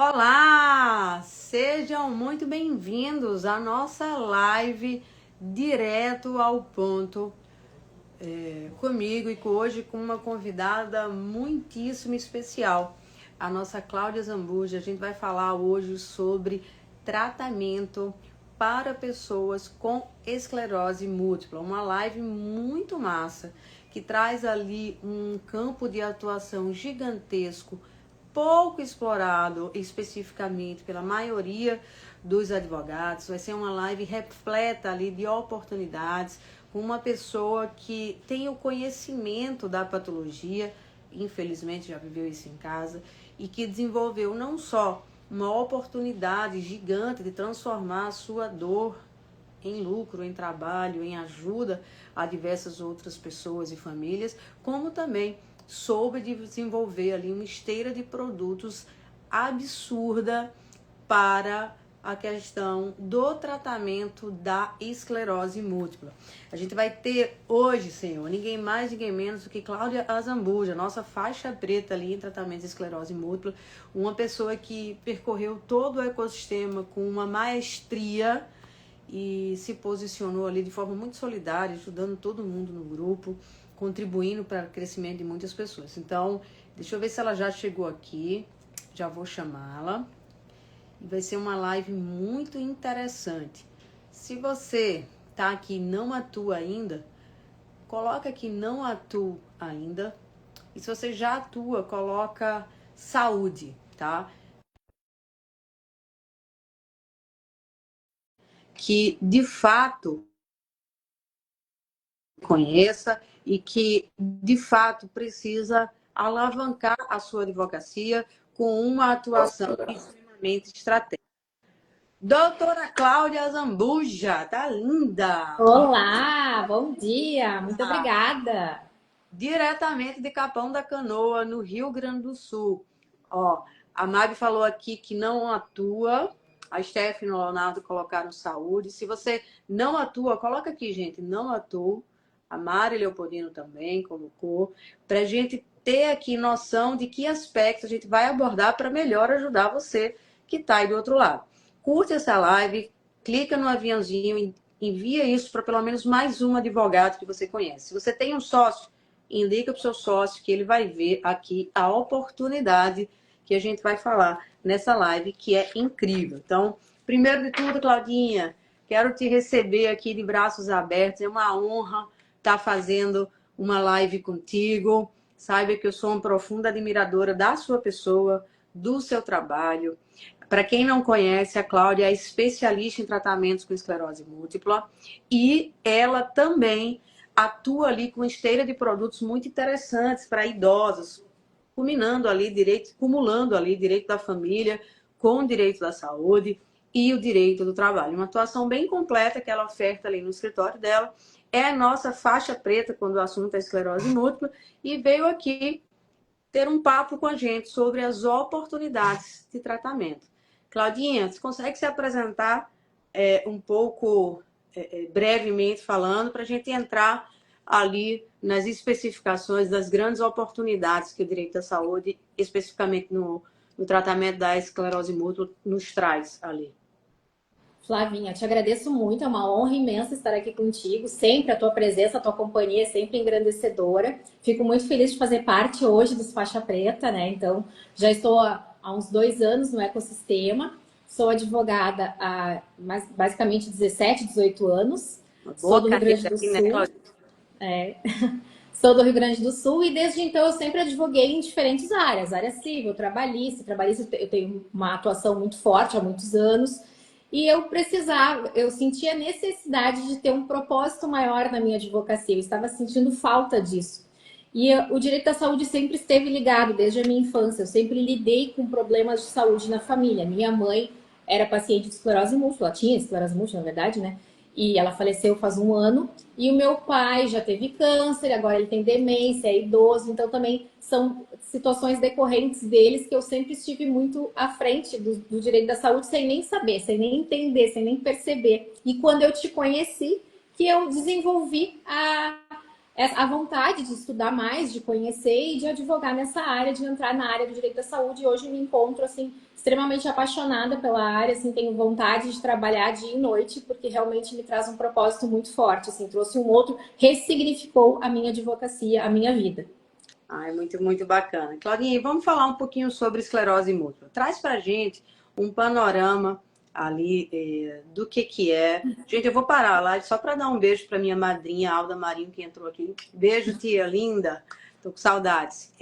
Olá! Sejam muito bem-vindos à nossa live direto ao ponto comigo e hoje com uma convidada muitíssimo especial, a nossa Cláudia Zambuja. A gente vai falar hoje sobre tratamento para pessoas com esclerose múltipla, uma live muito massa que traz ali um campo de atuação gigantesco, pouco explorado especificamente pela maioria dos advogados. Vai ser uma live repleta ali de oportunidades, com uma pessoa que tem o conhecimento da patologia, infelizmente já viveu isso em casa, e que desenvolveu não só uma oportunidade gigante de transformar a sua dor em lucro, em trabalho, em ajuda a diversas outras pessoas e famílias, como também soube desenvolver ali uma esteira de produtos absurda para a questão do tratamento da esclerose múltipla. A gente vai ter hoje, Senhor, ninguém mais, ninguém menos do que Cláudia Zambuja, nossa faixa preta ali em tratamento de esclerose múltipla, uma pessoa que percorreu todo o ecossistema com uma maestria e se posicionou ali de forma muito solidária, ajudando todo mundo no grupo, contribuindo para o crescimento de muitas pessoas. Então, deixa eu ver se ela já chegou aqui, já vou chamá-la. E vai ser uma live muito interessante. Se você tá aqui e não atua ainda, coloca aqui não atuo ainda. E se você já atua, coloca saúde, tá? Que de fato conheça e que de fato precisa alavancar a sua advocacia com uma atuação extremamente estratégica. Doutora Cláudia Zambuja, tá linda! Olá, bom dia, muito obrigada. Diretamente de Capão da Canoa, no Rio Grande do Sul. Ó, a Mabi falou aqui que não atua, a Stephanie e o Leonardo colocaram saúde. Se você não atua, coloca aqui, gente, não atua. A Mari Leopoldino também colocou, para a gente ter aqui noção de que aspectos a gente vai abordar para melhor ajudar você que está aí do outro lado. Curte essa live, clica no aviãozinho e envia isso para pelo menos mais um advogado que você conhece. Se você tem um sócio, indica para o seu sócio que ele vai ver aqui a oportunidade que a gente vai falar nessa live, que é incrível. Então, primeiro de tudo, Claudinha, quero te receber aqui de braços abertos. É uma honra estar fazendo uma live contigo. Saiba que eu sou uma profunda admiradora da sua pessoa, do seu trabalho. Para quem não conhece, a Cláudia é especialista em tratamentos com esclerose múltipla e ela também atua ali com esteira de produtos muito interessantes para idosos, culminando ali direito, cumulando ali direito da família com o direito da saúde e o direito do trabalho. Uma atuação bem completa que ela oferta ali no escritório dela. É a nossa faixa preta quando o assunto é esclerose múltipla e veio aqui ter um papo com a gente sobre as oportunidades de tratamento. Claudinha, você consegue se apresentar um pouco brevemente falando para a gente entrar ali nas especificações das grandes oportunidades que o direito da saúde, especificamente no tratamento da esclerose múltipla, nos traz ali. Flavinha, te agradeço muito, é uma honra imensa estar aqui contigo. Sempre a tua presença, a tua companhia é sempre engrandecedora. Fico muito feliz de fazer parte hoje dos Faixa Preta, né? Então, já estou há uns 2 anos no ecossistema. Sou advogada há basicamente 17, 18 anos. Uma Sou boa do Rio Grande carreira do aqui, né, Sul. Claudinha? Sou do Rio Grande do Sul e desde então eu sempre advoguei em diferentes áreas. Área civil, trabalhista. Trabalhista eu tenho uma atuação muito forte há muitos anos. E eu sentia a necessidade de ter um propósito maior na minha advocacia. Eu estava sentindo falta disso. E o direito da saúde sempre esteve ligado desde a minha infância. Eu sempre lidei com problemas de saúde na família. Minha mãe era paciente de esclerose múltipla, ela tinha esclerose múltipla, na verdade, né? E ela faleceu faz um ano. E o meu pai já teve câncer, agora ele tem demência, é idoso. Então também são situações decorrentes deles que eu sempre estive muito à frente do direito da saúde, sem nem saber, sem nem entender, sem nem perceber. E quando eu te conheci, que eu desenvolvi a vontade de estudar mais, de conhecer e de advogar nessa área, de entrar na área do direito da saúde. E hoje me encontro assim extremamente apaixonada pela área, assim, tenho vontade de trabalhar dia e noite, porque realmente me traz um propósito muito forte, assim, trouxe um outro, ressignificou a minha advocacia, a minha vida. Ai, muito, muito bacana. Claudinha, vamos falar um pouquinho sobre esclerose múltipla. Traz pra gente um panorama ali do que é. Gente, eu vou parar a live só para dar um beijo para minha madrinha Alda Marinho, que entrou aqui. Beijo, tia linda. Tô com saudades.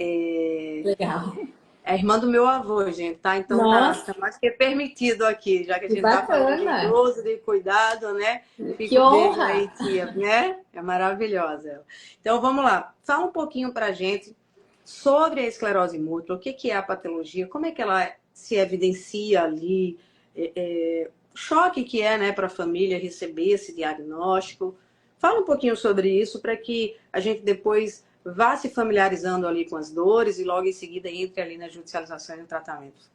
Legal. É a irmã do meu avô, gente, tá? Então tá Nossa, mais que permitido aqui, já que a que gente tá falando de bacana! idoso, de cuidado, né? Que Fica o beijo honra! aí, tia, né? É maravilhosa ela. Então vamos lá. Fala um pouquinho pra gente sobre a esclerose múltipla, o que é a patologia, como é que ela se evidencia ali, o choque que é, né, para a família receber esse diagnóstico. Fala um pouquinho sobre isso para que a gente depois vá se familiarizando ali com as dores e logo em seguida entre ali na judicialização e no tratamento.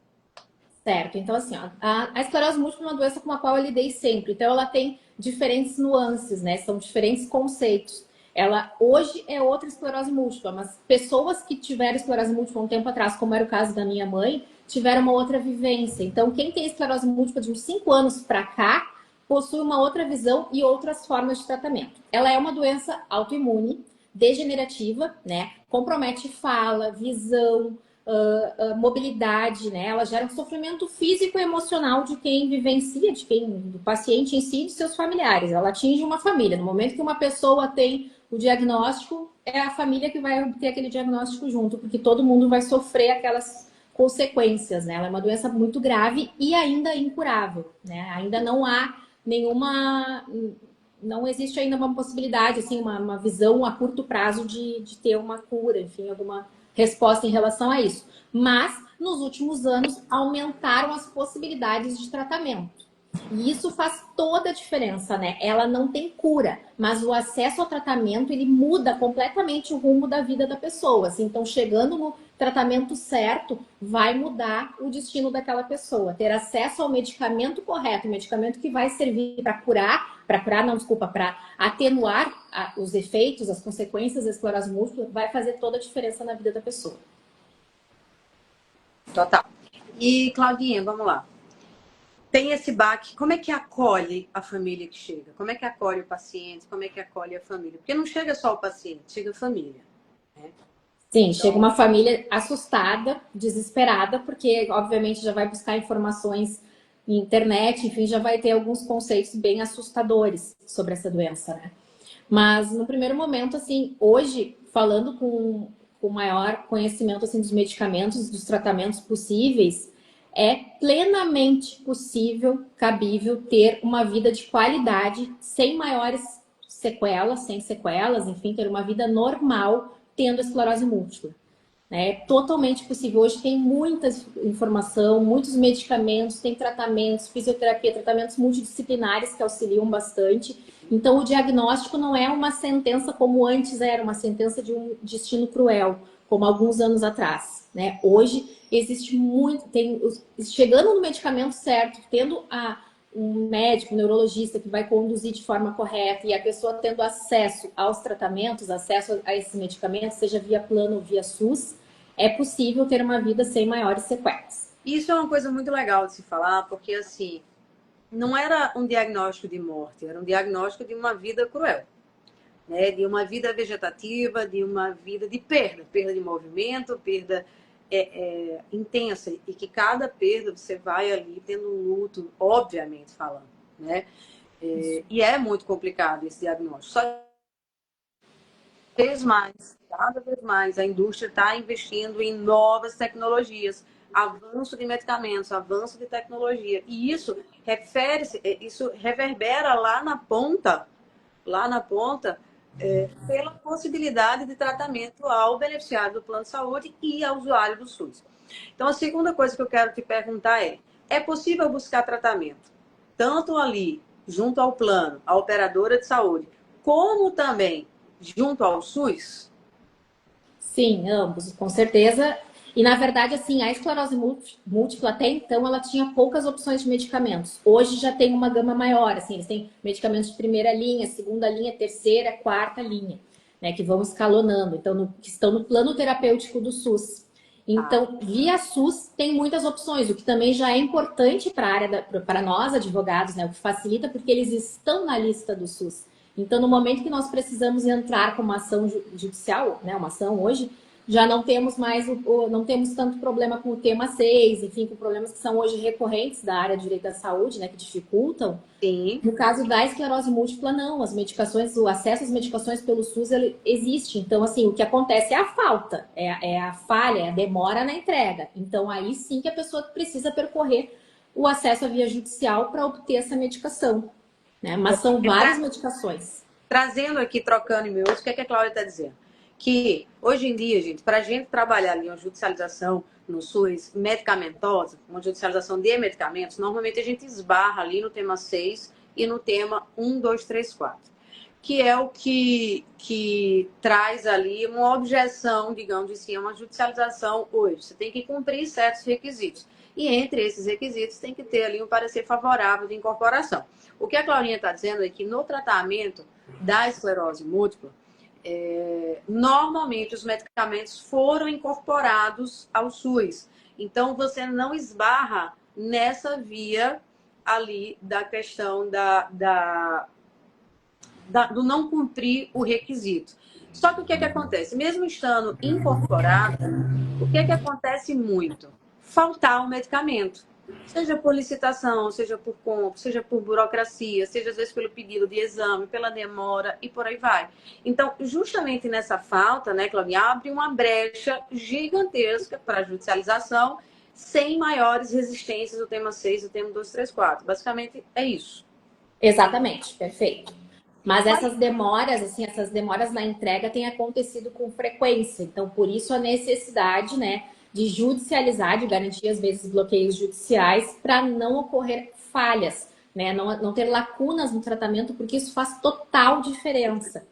Certo, então assim, ó, a esclerose múltipla é uma doença com a qual eu lidei sempre, então ela tem diferentes nuances, né? São diferentes conceitos. Ela hoje é outra esclerose múltipla, mas pessoas que tiveram esclerose múltipla um tempo atrás, como era o caso da minha mãe, tiveram uma outra vivência. Então, quem tem esclerose múltipla de uns 5 anos para cá, possui uma outra visão e outras formas de tratamento. Ela é uma doença autoimune, degenerativa, né? Compromete fala, visão, mobilidade, né? Ela gera um sofrimento físico e emocional de quem vivencia, do paciente em si e de seus familiares. Ela atinge uma família. No momento que uma pessoa tem o diagnóstico, é a família que vai obter aquele diagnóstico junto, porque todo mundo vai sofrer aquelas consequências, né? Ela é uma doença muito grave e ainda incurável, né? Ainda não há nenhuma, não existe ainda uma possibilidade, assim, uma visão a curto prazo de ter uma cura, enfim, alguma resposta em relação a isso. Mas, nos últimos anos, aumentaram as possibilidades de tratamento. E isso faz toda a diferença, né? Ela não tem cura, mas o acesso ao tratamento, ele muda completamente o rumo da vida da pessoa. Assim, então, chegando no tratamento certo, vai mudar o destino daquela pessoa. Ter acesso ao medicamento correto, o medicamento que vai servir para atenuar os efeitos, as consequências da esclerose múltipla, vai fazer toda a diferença na vida da pessoa. Total. E, Claudinha, vamos lá. Tem esse baque, como é que acolhe a família que chega? Como é que acolhe o paciente? Como é que acolhe a família? Porque não chega só o paciente, chega a família. Né? Sim, Então, chega uma família assustada, desesperada, porque obviamente já vai buscar informações na internet, enfim, já vai ter alguns conceitos bem assustadores sobre essa doença, né? Mas no primeiro momento, assim, hoje, falando com maior conhecimento assim, dos medicamentos, dos tratamentos possíveis, é plenamente possível, cabível, ter uma vida de qualidade, sem maiores sequelas, sem sequelas, enfim, ter uma vida normal tendo esclerose múltipla. É totalmente possível. Hoje tem muita informação, muitos medicamentos, tem tratamentos, fisioterapia, tratamentos multidisciplinares que auxiliam bastante. Então, o diagnóstico não é uma sentença como antes era, uma sentença de um destino cruel, como alguns anos atrás. Né? Hoje existe muito, chegando no medicamento certo, tendo um médico, um neurologista que vai conduzir de forma correta e a pessoa tendo acesso aos tratamentos, acesso a esses medicamentos, seja via plano ou via SUS, é possível ter uma vida sem maiores sequelas. isso é uma coisa muito legal de se falar, porque assim, não era um diagnóstico de morte, era um diagnóstico de uma vida cruel. Né? De uma vida vegetativa, de uma vida de perda de movimento, perda intensa, e que cada perda você vai ali tendo um luto, obviamente falando, né? E é muito complicado esse diagnóstico. Só cada vez mais, a indústria está investindo em novas tecnologias, avanço de medicamentos, avanço de tecnologia, e isso reverbera lá na ponta, pela possibilidade de tratamento ao beneficiário do plano de saúde e ao usuário do SUS. Então, a segunda coisa que eu quero te perguntar é possível buscar tratamento, tanto ali, junto ao plano, a operadora de saúde, como também junto ao SUS? Sim, ambos, com certeza. E na verdade, assim, a esclerose múltipla até então ela tinha poucas opções de medicamentos. Hoje já tem uma gama maior, assim, eles têm medicamentos de primeira linha, segunda linha, terceira, quarta linha, né, que vão escalonando, então que estão no plano terapêutico do SUS. Tá. Então, via SUS tem muitas opções, o que também já é importante para a área para nós advogados, né? O que facilita porque eles estão na lista do SUS. Então, no momento que nós precisamos entrar com uma ação judicial, né, uma ação hoje, já não temos mais não temos tanto problema com o tema 6, enfim, com problemas que são hoje recorrentes da área de direito da saúde, né, que dificultam. Sim. No caso da esclerose múltipla, não. As medicações, o acesso às medicações pelo SUS ele existe. Então, assim, o que acontece é a falta, é a falha, é a demora na entrega. Então, aí sim que a pessoa precisa percorrer o acesso à via judicial para obter essa medicação, né? Mas são várias medicações. Trazendo aqui, trocando em miúdos, o que é que a Cláudia está dizendo? Que hoje em dia, gente, para a gente trabalhar ali uma judicialização no SUS medicamentosa, uma judicialização de medicamentos, normalmente a gente esbarra ali no tema 6 e no tema 1, 2, 3, 4, que é o que traz ali uma objeção, digamos assim, uma judicialização hoje. Você tem que cumprir certos requisitos. E entre esses requisitos tem que ter ali um parecer favorável de incorporação. O que a Claurinha está dizendo é que no tratamento da esclerose múltipla, normalmente os medicamentos foram incorporados ao SUS. Então, você não esbarra nessa via ali da questão do não cumprir o requisito. Só que o que é que acontece? Mesmo estando incorporado, o que é que acontece muito? Faltar o medicamento. Seja por licitação, seja por compra, seja por burocracia, seja às vezes pelo pedido de exame, pela demora e por aí vai. Então, justamente nessa falta, né, Claudinha, abre uma brecha gigantesca para a judicialização sem maiores resistências do tema 6 e do tema 234. Basicamente é isso. Exatamente, perfeito. Mas essas demoras, assim, essas demoras na entrega têm acontecido com frequência. Então, por isso a necessidade, né, de judicializar, de garantir, às vezes, bloqueios judiciais para não ocorrer falhas, né, não ter lacunas no tratamento, porque isso faz total diferença.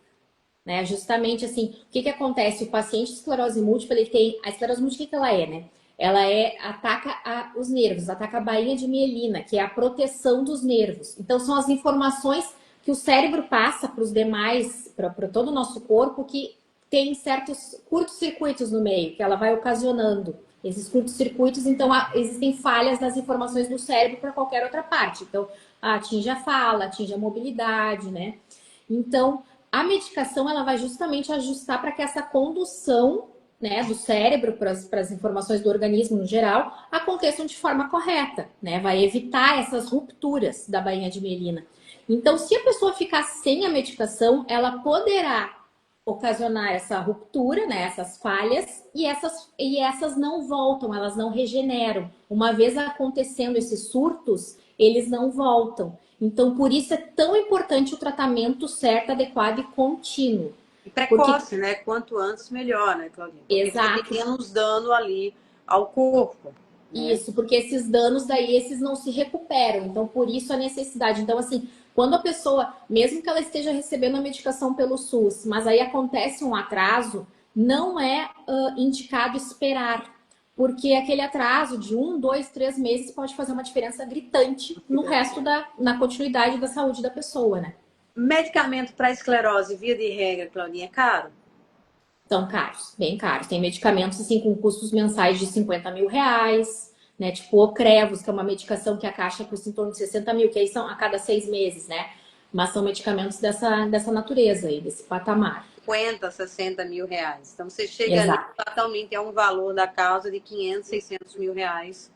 Né? Justamente assim, o que acontece? O paciente de esclerose múltipla, ele tem... A esclerose múltipla, o que ela é, né? Ela ataca os nervos, ataca a bainha de mielina, que é a proteção dos nervos. Então, são as informações que o cérebro passa para os demais, para todo o nosso corpo, que tem certos curtos-circuitos no meio, que ela vai ocasionando. Esses curtos-circuitos, então, existem falhas nas informações do cérebro para qualquer outra parte. Então, atinge a fala, atinge a mobilidade, né? Então, a medicação ela vai justamente ajustar para que essa condução, né, do cérebro para as informações do organismo no geral aconteçam de forma correta, né? Vai evitar essas rupturas da bainha de mielina. Então, se a pessoa ficar sem a medicação, ela poderá ocasionar essa ruptura, né, essas falhas, e essas não voltam, elas não regeneram. Uma vez acontecendo esses surtos, eles não voltam. Então, por isso é tão importante o tratamento certo, adequado e contínuo. E precoce, né? Quanto antes, melhor, né, Claudinha? Porque Exato. você tem menos dano ali ao corpo. Né? Isso, porque esses danos daí, esses não se recuperam. Então, por isso a necessidade. Então, assim, quando a pessoa, mesmo que ela esteja recebendo a medicação pelo SUS, mas aí acontece um atraso, não é indicado esperar. Porque aquele atraso de 1, 2, 3 meses pode fazer uma diferença gritante no resto na continuidade da saúde da pessoa, né? Medicamento para esclerose, via de regra, Claudinha, é caro? São caros, bem caros. Tem medicamentos assim com custos mensais de 50 mil reais, né? Tipo o Ocrevus, que é uma medicação que a caixa custa em torno de 60 mil, que aí são a cada 6 meses, né? Mas são medicamentos dessa natureza aí, desse patamar. 50, 60 mil reais. Então você chega Exato. ali totalmente a um valor da causa de 500, 600 mil reais.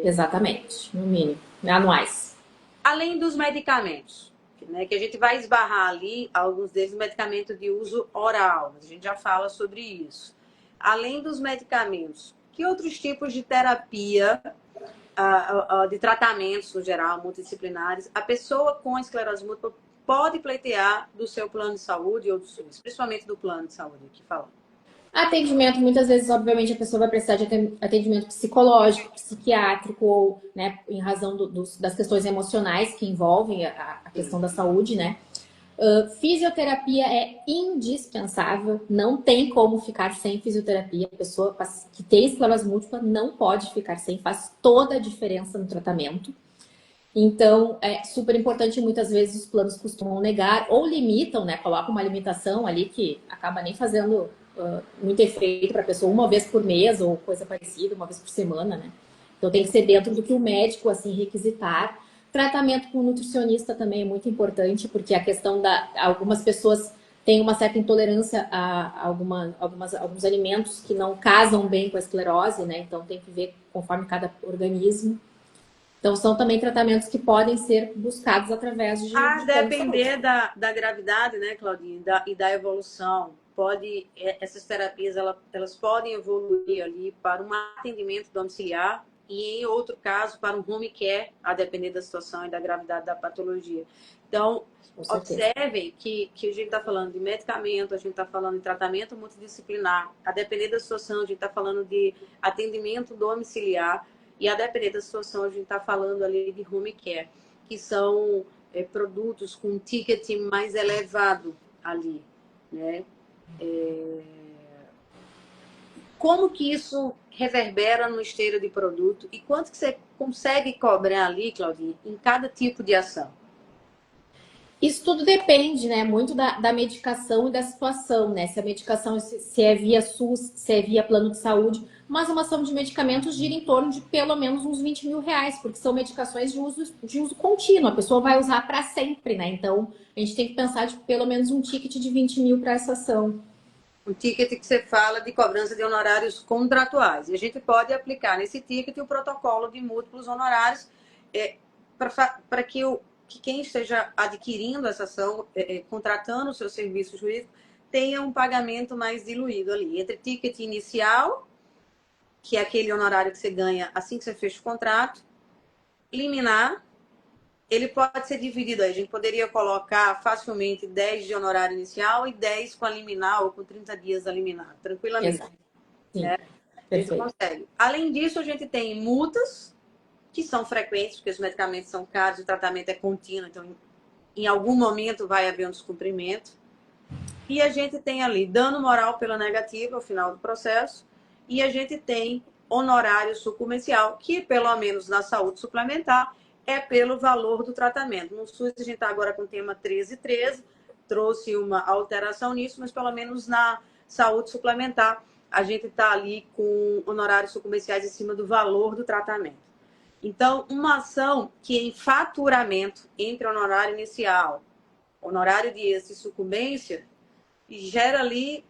Exatamente, no mínimo, anuais. Além dos medicamentos, né, que a gente vai esbarrar ali, alguns deles medicamentos de uso oral, a gente já fala sobre isso. Além dos medicamentos, que outros tipos de terapia, de tratamentos no geral, multidisciplinares, a pessoa com esclerose múltipla pode pleitear do seu plano de saúde ou do SUS, principalmente do plano de saúde aqui falando? Atendimento, muitas vezes, obviamente, a pessoa vai precisar de atendimento psicológico, psiquiátrico, ou, né, em razão das questões emocionais que envolvem a questão da saúde, né? Fisioterapia é indispensável, não tem como ficar sem fisioterapia. A pessoa que tem esclerose múltipla não pode ficar sem, faz toda a diferença no tratamento. Então, é super importante, muitas vezes os planos costumam negar ou limitam, né? Colocam uma limitação ali que acaba nem fazendo muito efeito para a pessoa uma vez por mês ou coisa parecida, uma vez por semana, né? Então tem que ser dentro do que o médico assim requisitar. Tratamento com nutricionista também é muito importante, porque a questão algumas pessoas têm uma certa intolerância a alguns alimentos que não casam bem com a esclerose, né? Então tem que ver conforme cada organismo. Então são também tratamentos que podem ser buscados através de A plano de depender saúde. da gravidade, né, Claudinha, e da evolução, essas terapias elas podem evoluir ali para um atendimento domiciliar e, em outro caso, para um home care, a depender da situação e da gravidade da patologia. Então, Com certeza. observem que a gente está falando de medicamento, a gente está falando de tratamento multidisciplinar, a depender da situação, a gente está falando de atendimento domiciliar e, a depender da situação, a gente está falando ali de home care, que são produtos com ticket mais elevado ali, né? Como que isso reverbera no esteira de produto e quanto que você consegue cobrar ali, Claudinha, em cada tipo de ação? Isso tudo depende, né, muito da medicação e da situação, né? Se a medicação se é via SUS, se é via plano de saúde, mas uma ação de medicamentos gira em torno de pelo menos uns 20 mil reais, porque são medicações de uso contínuo, a pessoa vai usar para sempre, né? Então a gente tem que pensar de pelo menos um ticket de 20 mil para essa ação. Um ticket que você fala de cobrança de honorários contratuais. E a gente pode aplicar nesse ticket o protocolo de múltiplos honorários para que quem esteja adquirindo essa ação, contratando o seu serviço jurídico, tenha um pagamento mais diluído ali. Entre ticket inicial, que é aquele honorário que você ganha assim que você fecha o contrato, liminar, ele pode ser dividido aí. A gente poderia colocar facilmente 10 de honorário inicial e 10 com a liminar ou com 30 dias a liminar, tranquilamente. Exato. Sim, né? A gente consegue. Além disso, a gente tem multas, que são frequentes, porque os medicamentos são caros, o tratamento é contínuo, então em algum momento vai haver um descumprimento. E a gente tem ali dano moral pela negativa ao final do processo, e a gente tem honorário sucumbencial, que pelo menos na saúde suplementar é pelo valor do tratamento. No SUS a gente está agora com o tema 1313, trouxe uma alteração nisso, mas pelo menos na saúde suplementar a gente está ali com honorários sucumbenciais em cima do valor do tratamento. Então, uma ação que em faturamento entre honorário inicial, honorário de êxito e sucumbência, gera ali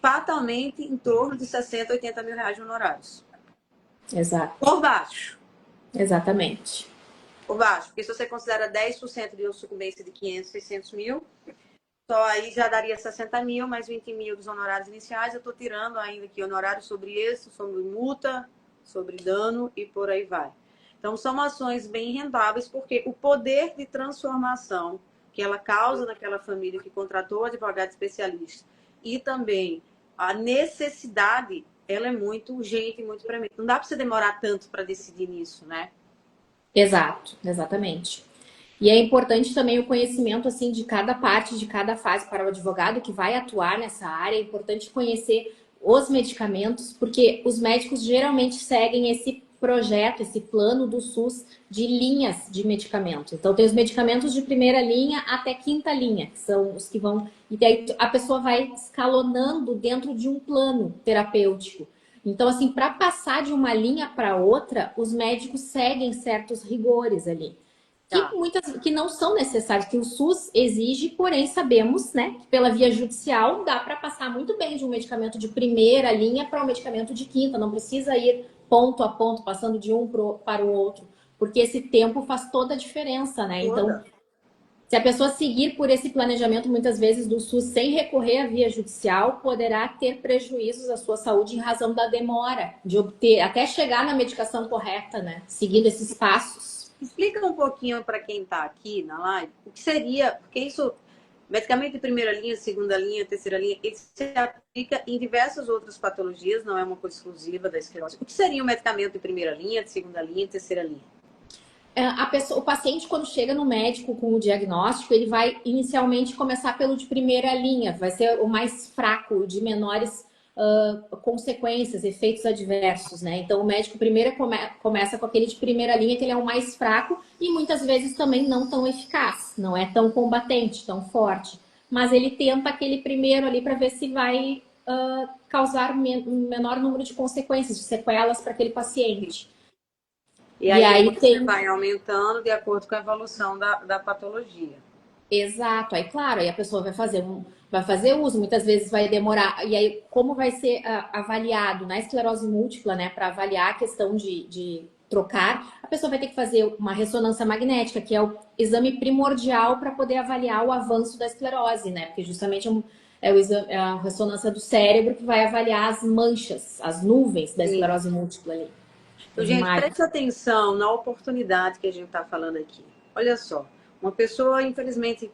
fatalmente em torno de 60, 80 mil reais de honorários. Exato. Por baixo. Exatamente. Por baixo. Porque se você considera 10% de uma sucumbência de 500, 600 mil, só aí já daria 60 mil, mais 20 mil dos honorários iniciais. Eu estou tirando ainda aqui honorários sobre esse, sobre multa, sobre dano e por aí vai. Então, são ações bem rentáveis, porque o poder de transformação que ela causa naquela família que contratou o advogado especialista e também a necessidade, ela é muito urgente e muito premente. Não dá para você demorar tanto para decidir nisso, né? Exato, exatamente. E é importante também o conhecimento assim de cada parte, de cada fase para o advogado que vai atuar nessa área. É importante conhecer os medicamentos, porque os médicos geralmente seguem esse projeto, esse plano do SUS de linhas de medicamentos. Então tem os medicamentos de primeira linha até quinta linha, que são os que vão... E daí a pessoa vai escalonando dentro de um plano terapêutico. Então, assim, para passar de uma linha para outra, os médicos seguem certos rigores ali. Que não são necessários, que o SUS exige, porém sabemos, né, que pela via judicial dá para passar muito bem de um medicamento de primeira linha para um medicamento de quinta, não precisa ir ponto a ponto, passando de um para o outro, porque esse tempo faz toda a diferença, né? Então, se a pessoa seguir por esse planejamento, muitas vezes do SUS, sem recorrer à via judicial, poderá ter prejuízos à sua saúde em razão da demora de obter, até chegar na medicação correta, né? Seguindo esses passos. Explica um pouquinho para quem está aqui na live o que seria, porque isso, medicamento de primeira linha, segunda linha, terceira linha, ele se aplica em diversas outras patologias, não é uma coisa exclusiva da esclerose. O que seria um medicamento de primeira linha, de segunda linha e terceira linha? O paciente, quando chega no médico com o diagnóstico, ele vai inicialmente começar pelo de primeira linha, vai ser o mais fraco, de menores consequências, efeitos adversos, né? Então, o médico primeiro começa com aquele de primeira linha, que ele é o mais fraco e muitas vezes também não tão eficaz, não é tão combatente, tão forte. Mas ele tenta aquele primeiro ali para ver se vai causar um menor número de consequências, de sequelas para aquele paciente. E aí você vai aumentando de acordo com a evolução da patologia. Exato, aí claro, aí a pessoa vai fazer uso, muitas vezes vai demorar. E aí, como vai ser avaliado na esclerose múltipla, né, para avaliar a questão de trocar, a pessoa vai ter que fazer uma ressonância magnética, que é o exame primordial para poder avaliar o avanço da esclerose, né? Porque justamente é a ressonância do cérebro que vai avaliar as manchas, as nuvens da esclerose múltipla ali. Então, gente, preste atenção na oportunidade que a gente está falando aqui. Olha só, uma pessoa, infelizmente,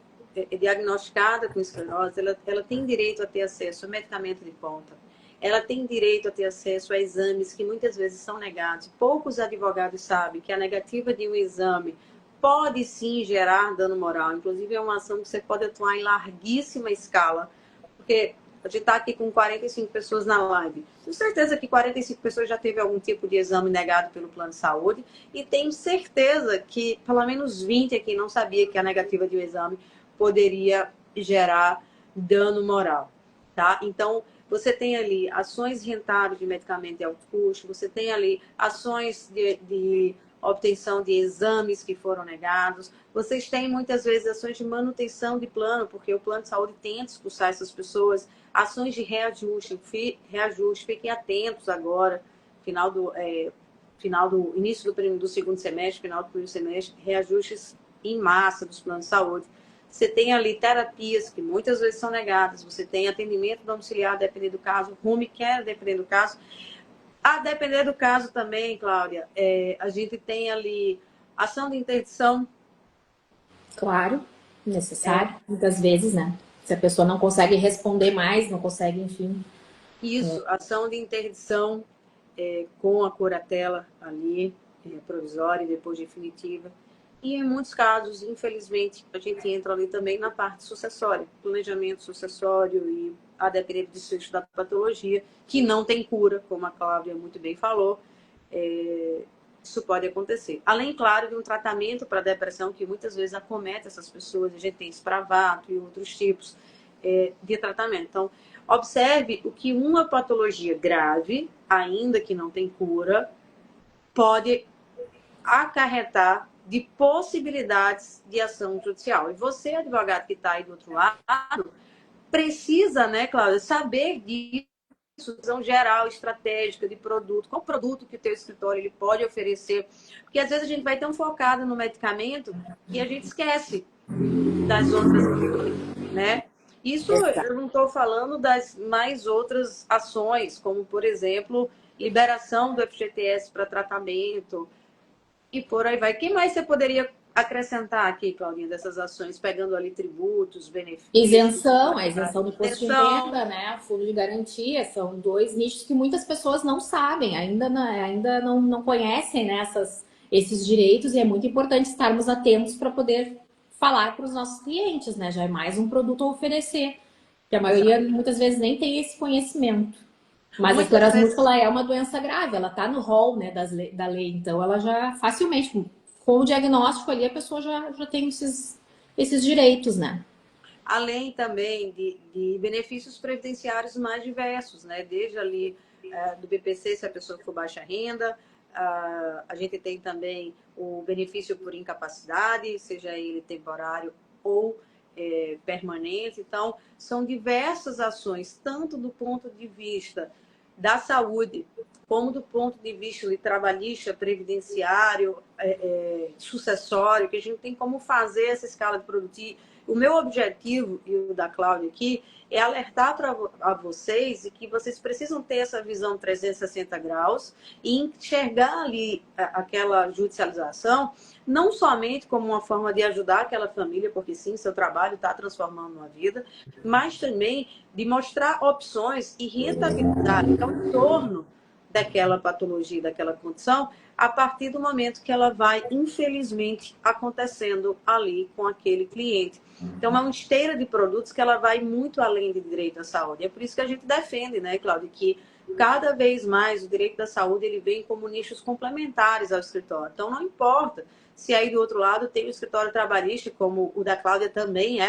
diagnosticada com esclerose, ela tem direito a ter acesso a medicamento de ponta. Ela tem direito a ter acesso a exames que muitas vezes são negados. Poucos advogados sabem que a negativa de um exame pode sim gerar dano moral. Inclusive, é uma ação que você pode atuar em larguíssima escala. Porque a gente está aqui com 45 pessoas na live. Tenho certeza que 45 pessoas já teve algum tipo de exame negado pelo plano de saúde. E tenho certeza que pelo menos 20 aqui não sabia que a negativa de um exame poderia gerar dano moral. Tá? Então, você tem ali ações rentáveis de medicamento de alto custo, você tem ali ações de obtenção de exames que foram negados, vocês têm muitas vezes ações de manutenção de plano, porque o plano de saúde tenta expulsar essas pessoas, ações de reajuste, fiquem atentos agora, início do segundo semestre, final do primeiro semestre, reajustes em massa dos planos de saúde. Você tem ali terapias que muitas vezes são negadas, você tem atendimento domiciliar, dependendo do caso, home care, dependendo do caso. A depender do caso também, Cláudia, a gente tem ali ação de interdição. Claro, necessário, muitas vezes, né? Se a pessoa não consegue responder mais, não consegue, enfim. Isso, ação de interdição com a curatela ali, provisória e depois definitiva. E em muitos casos, infelizmente, a gente entra ali também na parte sucessória, planejamento sucessório e a depender do desfecho da patologia, que não tem cura, como a Cláudia muito bem falou, isso pode acontecer. Além, claro, de um tratamento para depressão que muitas vezes acomete essas pessoas, a gente tem Spravato e outros tipos de tratamento. Então, observe o que uma patologia grave, ainda que não tem cura, pode acarretar de possibilidades de ação judicial. E você, advogado que está aí do outro lado, precisa, né, Cláudia, saber disso, visão geral, estratégica de produto, qual produto que o teu escritório ele pode oferecer, porque às vezes a gente vai tão focado no medicamento que a gente esquece das outras, né? Isso eu não estou falando das mais outras ações, como, por exemplo, liberação do FGTS para tratamento, e por aí vai. Quem mais você poderia acrescentar aqui, Claudinha, dessas ações, pegando ali tributos, benefícios? Isenção, a isenção do imposto de renda, né? Fundo de garantia, são dois nichos que muitas pessoas não sabem, ainda não conhecem, né, esses direitos, e é muito importante estarmos atentos para poder falar para os nossos clientes, né? Já é mais um produto a oferecer, que a maioria muitas vezes nem tem esse conhecimento. Mas a esclerose múltipla é uma doença grave, ela está no rol, né, da lei, então ela já facilmente, com o diagnóstico ali, a pessoa já tem esses direitos, né? Além também de benefícios previdenciários mais diversos, né? Desde ali do BPC, se a pessoa for baixa renda, a gente tem também o benefício por incapacidade, seja ele temporário ou permanente. Então, são diversas ações, tanto do ponto de vista da saúde, como do ponto de vista de trabalhista, previdenciário, sucessório, que a gente tem como fazer essa escala de produtivo. O meu objetivo, e o da Cláudia aqui, é alertar a vocês e que vocês precisam ter essa visão 360 graus e enxergar ali aquela judicialização não somente como uma forma de ajudar aquela família, porque sim, seu trabalho está transformando uma vida, mas também de mostrar opções e rentabilidade ao entorno daquela patologia, daquela condição, a partir do momento que ela vai, infelizmente, acontecendo ali com aquele cliente. Então, é uma esteira de produtos que ela vai muito além do direito à saúde. É por isso que a gente defende, né, Cláudia, que cada vez mais o direito da saúde ele vem como nichos complementares ao escritório. Então, não importa se aí do outro lado tem o escritório trabalhista, como o da Cláudia também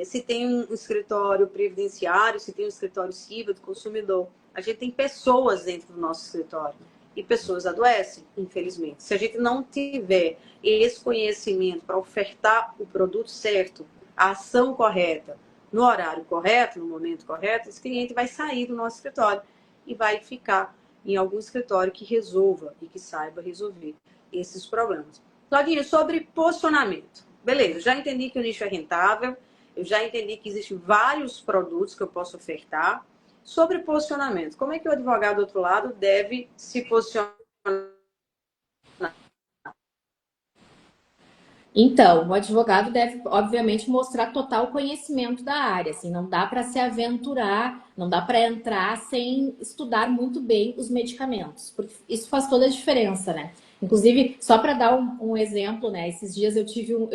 se tem um escritório previdenciário, se tem um escritório civil do consumidor. A gente tem pessoas dentro do nosso escritório e pessoas adoecem, infelizmente. Se a gente não tiver esse conhecimento para ofertar o produto certo, a ação correta, no horário correto, no momento correto, esse cliente vai sair do nosso escritório e vai ficar em algum escritório que resolva e que saiba resolver esses problemas. Claudinha, sobre posicionamento. Beleza, já entendi que o nicho é rentável, eu já entendi que existem vários produtos que eu posso ofertar. Sobre posicionamento, como é que o advogado do outro lado deve se posicionar? Então, o advogado deve, obviamente, mostrar total conhecimento da área. Assim, não dá para se aventurar, não dá para entrar sem estudar muito bem os medicamentos, porque isso faz toda a diferença, né? Inclusive, só para dar um exemplo, né? Esses dias eu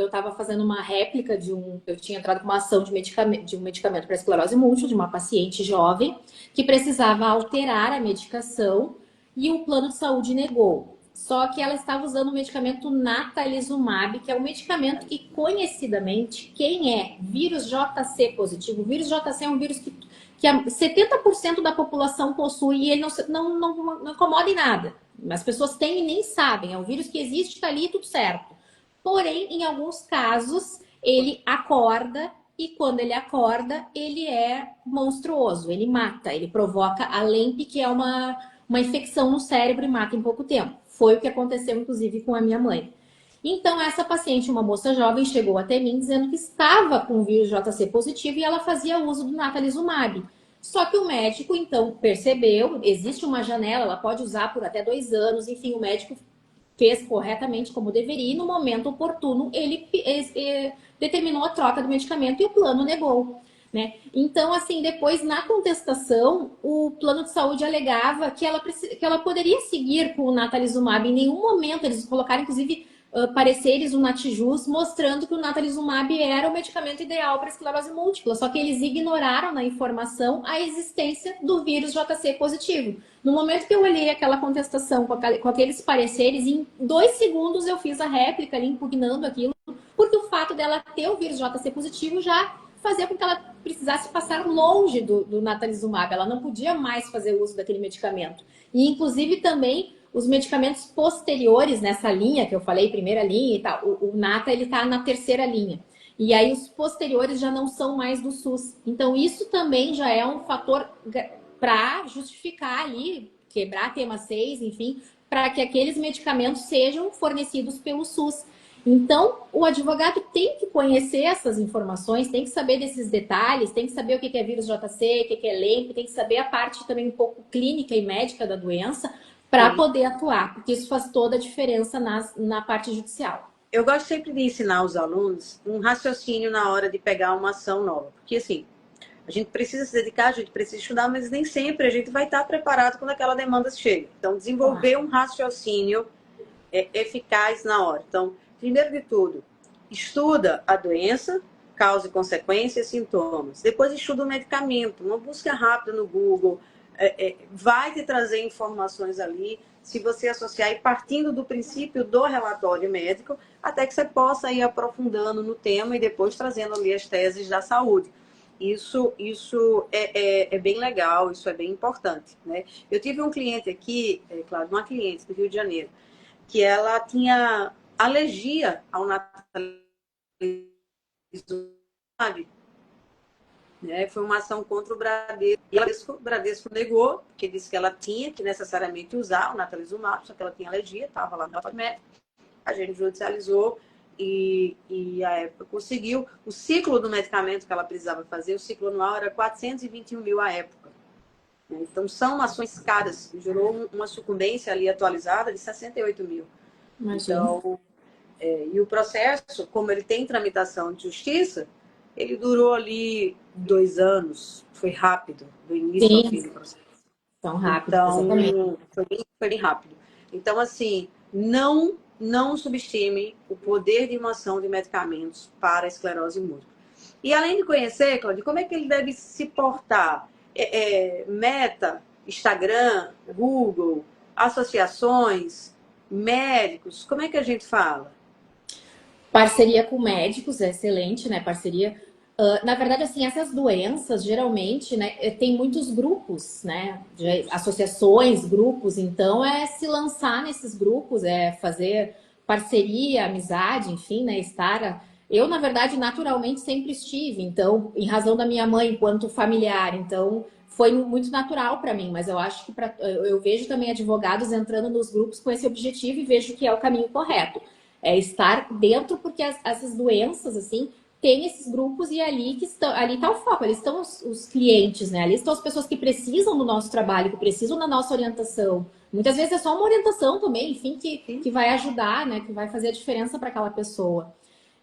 estava fazendo uma réplica eu tinha entrado com uma ação de um medicamento para esclerose múltipla de uma paciente jovem que precisava alterar a medicação e o plano de saúde negou. Só que ela estava usando o medicamento natalizumab, que é um medicamento que, conhecidamente, quem é vírus JC positivo, o vírus JC é um vírus que 70% da população possui e ele não incomoda em nada. As pessoas têm e nem sabem. É um vírus que existe, está ali, tudo certo. Porém, em alguns casos, ele acorda e quando ele acorda, ele é monstruoso, ele mata, ele provoca a LEMP, que é uma infecção no cérebro e mata em pouco tempo. Foi o que aconteceu, inclusive, com a minha mãe. Então, essa paciente, uma moça jovem, chegou até mim dizendo que estava com o vírus JC positivo e ela fazia uso do natalizumab. Só que o médico, então, percebeu, existe uma janela, ela pode usar por até 2 anos, enfim, o médico fez corretamente como deveria e no momento oportuno ele determinou a troca do medicamento e o plano negou. Né? Então, assim, depois na contestação, o plano de saúde alegava que ela poderia seguir com o natalizumab. Em nenhum momento eles colocaram, inclusive, pareceres do Natijus mostrando que o natalizumab era o medicamento ideal para esclerose múltipla, só que eles ignoraram na informação a existência do vírus JC positivo. No momento que eu olhei aquela contestação com aqueles pareceres, em 2 segundos eu fiz a réplica ali, impugnando aquilo, porque o fato dela ter o vírus JC positivo já fazia com que ela precisasse passar longe do natalizumab. Ela não podia mais fazer uso daquele medicamento. E, inclusive, também os medicamentos posteriores nessa linha, que eu falei, primeira linha e tal, o Nata, ele tá na terceira linha. E aí os posteriores já não são mais do SUS. Então, isso também já é um fator para justificar ali, quebrar a tema 6, enfim, para que aqueles medicamentos sejam fornecidos pelo SUS. Então, o advogado tem que conhecer essas informações, tem que saber desses detalhes, tem que saber o que é vírus JC, o que é LEMP, tem que saber a parte também um pouco clínica e médica da doença para poder atuar, porque isso faz toda a diferença na parte judicial. Eu gosto sempre de ensinar aos alunos um raciocínio na hora de pegar uma ação nova, porque assim, a gente precisa se dedicar, a gente precisa estudar, mas nem sempre a gente vai estar preparado quando aquela demanda chega. Então, desenvolver um raciocínio eficaz na hora. Então, primeiro de tudo, estuda a doença, causa e consequência, sintomas. Depois estuda o medicamento, uma busca rápida no Google, vai te trazer informações ali, se você associar e partindo do princípio do relatório médico, até que você possa ir aprofundando no tema e depois trazendo ali as teses da saúde. Isso é bem legal, isso é bem importante, né? Eu tive um cliente aqui, claro, uma cliente do Rio de Janeiro, que ela tinha alergia ao natalizumab, né? Foi uma ação contra o Bradesco. E o Bradesco negou, porque disse que ela tinha que necessariamente usar o natalizumab, só que ela tinha alergia, estava lá no relatório médico. A gente judicializou e a época conseguiu. O ciclo do medicamento que ela precisava fazer, o ciclo anual era 421 mil à época. Então, são ações caras. Gerou uma sucumbência ali atualizada de 68 mil. Imagina. Então, e o processo, como ele tem tramitação de justiça, ele durou ali 2 anos. Foi rápido, do início ao fim do processo. Tão rápido, então, exatamente. Foi bem rápido. Então, assim, não subestime o poder de uma ação de medicamentos para a esclerose múltipla. E além de conhecer, Cláudia, como é que ele deve se portar? Meta, Instagram, Google, associações, médicos, como é que a gente fala? Parceria com médicos é excelente, né? Parceria Na verdade, assim, essas doenças, geralmente, né, tem muitos grupos, né, de associações, grupos, então é se lançar nesses grupos, é fazer parceria, amizade, enfim, né, estar... Eu, na verdade, naturalmente sempre estive, então, em razão da minha mãe enquanto familiar, então foi muito natural para mim, mas eu acho que eu vejo também advogados entrando nos grupos com esse objetivo e vejo que é o caminho correto. É estar dentro, porque essas doenças, assim, tem esses grupos e ali que estão, ali está o foco, ali estão os clientes, né? Ali estão as pessoas que precisam do nosso trabalho, que precisam da nossa orientação. Muitas vezes é só uma orientação também, enfim, que vai ajudar, né? Que vai fazer a diferença para aquela pessoa.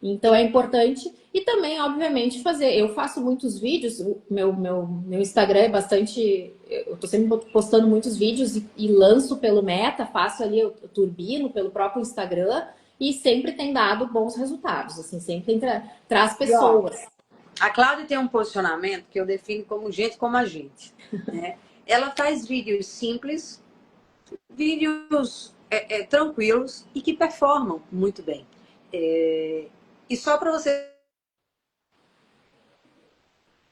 Então é importante. E também, obviamente, fazer. Eu faço muitos vídeos, o meu Instagram é bastante. Eu tô sempre postando muitos vídeos e lanço pelo Meta, faço ali, eu turbino pelo próprio Instagram e sempre tem dado bons resultados. Assim, sempre traz E, ó, pessoas. a Cláudia tem um posicionamento que eu defino como a gente, né? Ela faz vídeos simples, vídeos tranquilos e que performam muito bem. E só para você,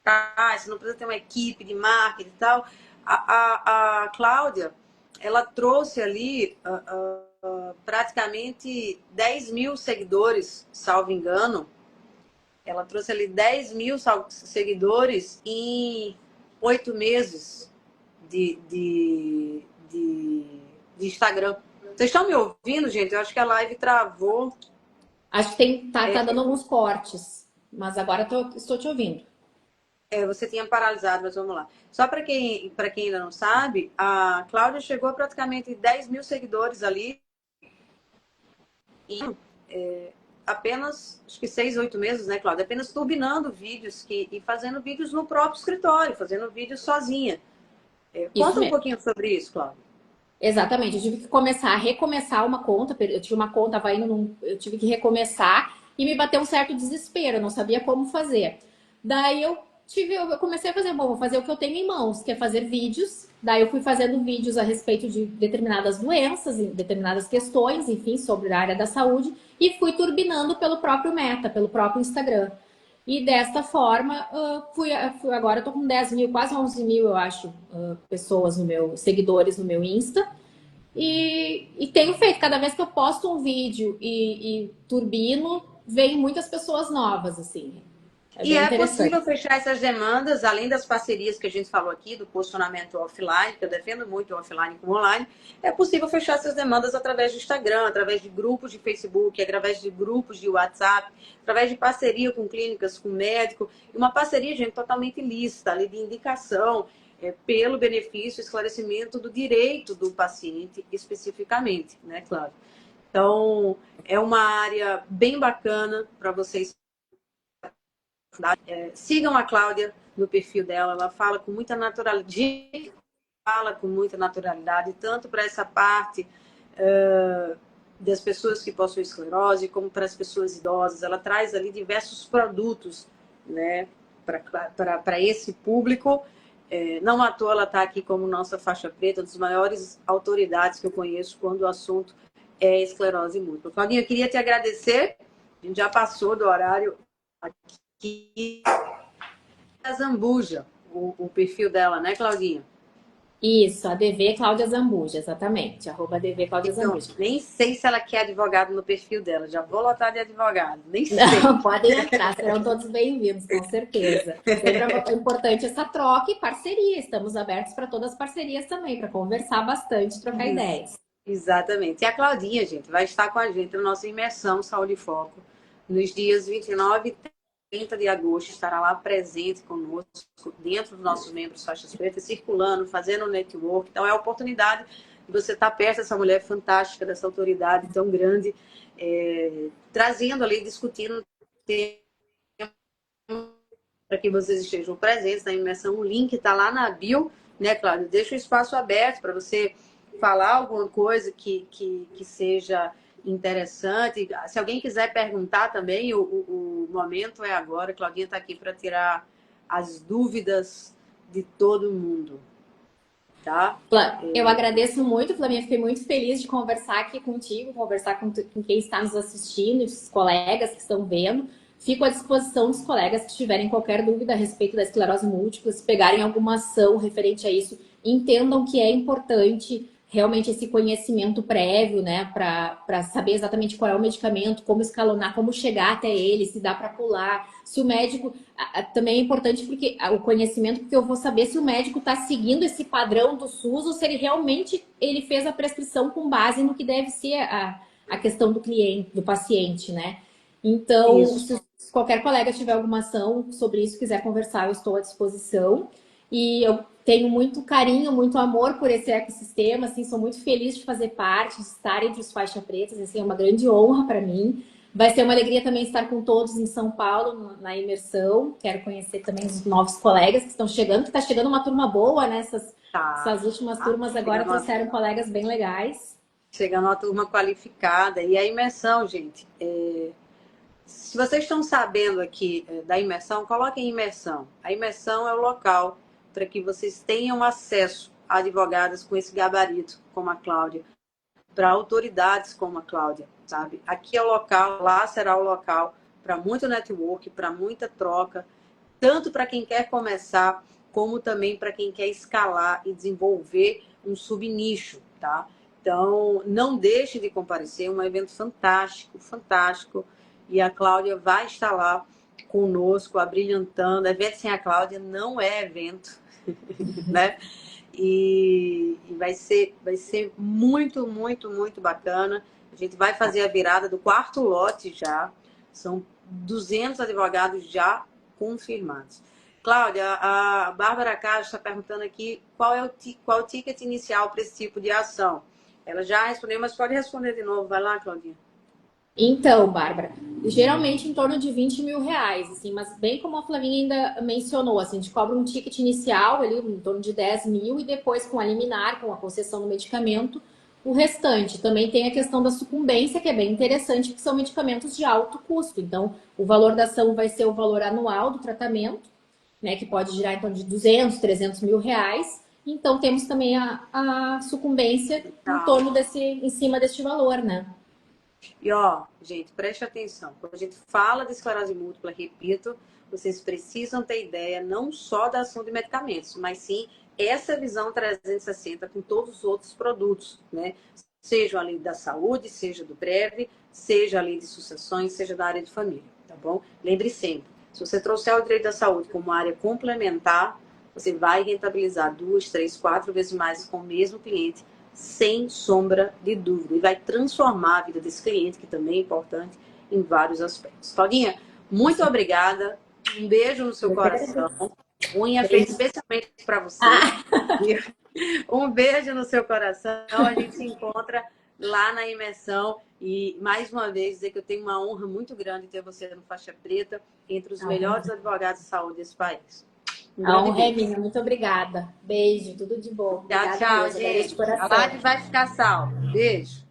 você não precisa ter uma equipe de marketing e tal. A Cláudia, ela trouxe ali praticamente 10 mil seguidores, salvo engano. Ela trouxe ali 10 mil seguidores em 8 meses de, de, de, de Instagram. Vocês estão me ouvindo, gente? Eu acho que a live travou. Acho que tá dando alguns cortes, mas agora estou te ouvindo. Você tinha paralisado, mas vamos lá. Só para quem ainda não sabe, a Cláudia chegou a praticamente 10 mil seguidores ali em apenas, acho que 6, 8 meses, né, Cláudia? Apenas turbinando vídeos e fazendo vídeos no próprio escritório, fazendo vídeos sozinha. Isso Conta um mesmo. pouquinho sobre isso, Cláudia. Exatamente, eu tive que recomeçar uma conta, eu tinha uma conta, eu tive que recomeçar e me bateu um certo desespero, eu não sabia como fazer. Daí eu comecei a fazer, bom, vou fazer o que eu tenho em mãos, que é fazer vídeos. Daí eu fui fazendo vídeos a respeito de determinadas doenças, determinadas questões, enfim, sobre a área da saúde, e fui turbinando pelo próprio Meta, pelo próprio Instagram. E desta forma, agora eu tô com 10 mil, quase 11 mil, eu acho, pessoas seguidores no meu Insta. E tenho feito, cada vez que eu posto um vídeo e turbino, vem muitas pessoas novas, assim. É E bem é interessante. possível fechar essas demandas, além das parcerias que a gente falou aqui, do posicionamento offline, que eu defendo muito o offline com o online, é possível fechar essas demandas através do Instagram, através de grupos de Facebook, através de grupos de WhatsApp, através de parceria com clínicas, com médico, e uma parceria, gente, totalmente lícita, ali de indicação, pelo benefício e esclarecimento do direito do paciente especificamente, né, claro. Então, é uma área bem bacana para vocês. Sigam a Cláudia no perfil dela, ela fala com muita naturalidade, tanto para essa parte das pessoas que possuem esclerose, como para as pessoas idosas. Ela traz ali diversos produtos, né, para esse público. Não à toa ela está aqui como nossa faixa preta, uma das maiores autoridades que eu conheço quando o assunto é esclerose múltipla. Claudinha, eu queria te agradecer, a gente já passou do horário aqui. A Zambuja, o perfil dela, né, Claudinha? Isso, a DV Cláudia Zambuja, exatamente. @ DV Cláudia Então, Zambuja. nem sei se ela quer advogado no perfil dela. Já vou lotar de advogado. Nem sei. Não, podem entrar, serão todos bem-vindos, com certeza. Sempre é importante essa troca e parceria. Estamos abertos para todas as parcerias também, para conversar bastante, trocar Isso. ideias. Exatamente. E a Claudinha, gente, vai estar com a gente na nossa imersão Saúde e Foco nos dias 29 e 30 de agosto. Estará lá presente conosco, dentro dos nossos membros faixas pretas, circulando, fazendo network. Então, é a oportunidade de você estar perto dessa mulher fantástica, dessa autoridade tão grande, trazendo ali, discutindo para que vocês estejam presentes na imersão. O link está lá na bio, né, Cláudia? Deixa o espaço aberto para você falar alguma coisa que seja interessante. Se alguém quiser perguntar também, o momento é agora. Claudinha está aqui para tirar as dúvidas de todo mundo. Tá? Eu agradeço muito, Flaminha. Fiquei muito feliz de conversar aqui contigo, conversar com quem está nos assistindo, os colegas que estão vendo. Fico à disposição dos colegas que tiverem qualquer dúvida a respeito da esclerose múltipla, se pegarem alguma ação referente a isso, entendam que é importante realmente esse conhecimento prévio, né, para saber exatamente qual é o medicamento, como escalonar, como chegar até ele, se dá para pular, se o médico... Também é importante porque o conhecimento, porque eu vou saber se o médico está seguindo esse padrão do SUS ou se ele realmente ele fez a prescrição com base no que deve ser a questão do cliente, do paciente, né? Então, Isso. se qualquer colega tiver alguma ação sobre isso, quiser conversar, eu estou à disposição. E eu tenho muito carinho, muito amor por esse ecossistema, assim, sou muito feliz de fazer parte, de estar entre os faixa pretas, assim, é uma grande honra para mim. Vai ser uma alegria também estar com todos em São Paulo, na imersão. Quero conhecer também os novos colegas que estão chegando, que está chegando uma turma boa, né? Essas últimas turmas agora trouxeram colegas bem legais. Chegando uma turma qualificada. E a imersão, gente, se vocês estão sabendo aqui da imersão, coloquem imersão. A imersão é o local para que vocês tenham acesso a advogadas com esse gabarito, como a Cláudia, para autoridades como a Cláudia, sabe? Aqui é o local, lá será o local para muito network, para muita troca, tanto para quem quer começar, como também para quem quer escalar e desenvolver um subnicho, tá? Então, não deixe de comparecer, é um evento fantástico, fantástico. E a Cláudia vai estar lá conosco, abrilhantando. Evento sem a Cláudia não é evento, né? E vai ser muito, muito, muito bacana. A gente vai fazer a virada do quarto lote já. São 200 advogados já confirmados. Cláudia, a Bárbara Castro está perguntando aqui qual é o ticket inicial para esse tipo de ação. Ela já respondeu, mas pode responder de novo. Vai lá, Claudinha. Então, Bárbara, geralmente em torno de 20 mil reais, assim, mas bem como a Flavinha ainda mencionou, assim, a gente cobra um ticket inicial ali em torno de 10 mil e depois com a liminar, com a concessão do medicamento, o restante. Também tem a questão da sucumbência, que é bem interessante, que são medicamentos de alto custo. Então, o valor da ação vai ser o valor anual do tratamento, né, que pode girar em torno de 200, 300 mil reais. Então, temos também a sucumbência em torno em cima deste valor, né? E ó, gente, preste atenção. Quando a gente fala de esclerose múltipla, repito, vocês precisam ter ideia não só da ação de medicamentos, mas sim essa visão 360 com todos os outros produtos, né? Seja a lei da saúde, seja do breve, seja a lei de sucessões, seja da área de família, tá bom? Lembre sempre, se você trouxer o direito da saúde como área complementar, você vai rentabilizar 2, 3, 4 vezes mais com o mesmo cliente, sem sombra de dúvida. E vai transformar a vida desse cliente, que também é importante, em vários aspectos. Claudinha, muito obrigada. Um beijo no seu coração. Unha feita especialmente para você. Um beijo no seu coração. A gente se encontra lá na imersão. E, mais uma vez, dizer que eu tenho uma honra muito grande ter você no Faixa Preta, entre os melhores advogados de saúde desse país. A honra é minha. Muito obrigada. Beijo, tudo de bom. Tchau, tchau, gente. A live vai ficar salva. Beijo.